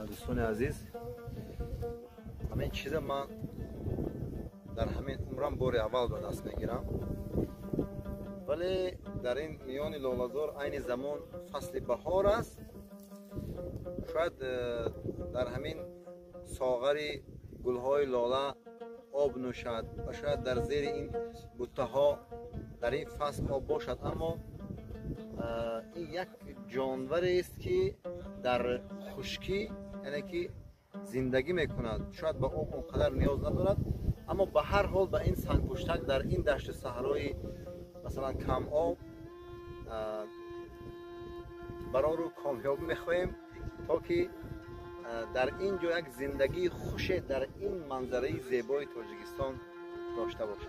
دوستان عزیز، همین چیز من در همین عمرم بار اول به دست میگیرم، ولی در این میان لاله‌زار عین زمان فصل بهار است. شاید در همین ساغر گلهای لاله آب نوشد و شاید در زیر این بوته ها در این فصل آب باشد، اما این یک جانور است که در خشکی یعنی که زندگی میکند، شاید به آب اونقدر نیاز ندارد، اما به هر حال به این سنگپشتک در این دشت صحرای مثلا کم آب برای رو کامیاب میخواهیم تا که در اینجا یک زندگی خوش در این منظره زیبای تاجیکستان داشته باشیم.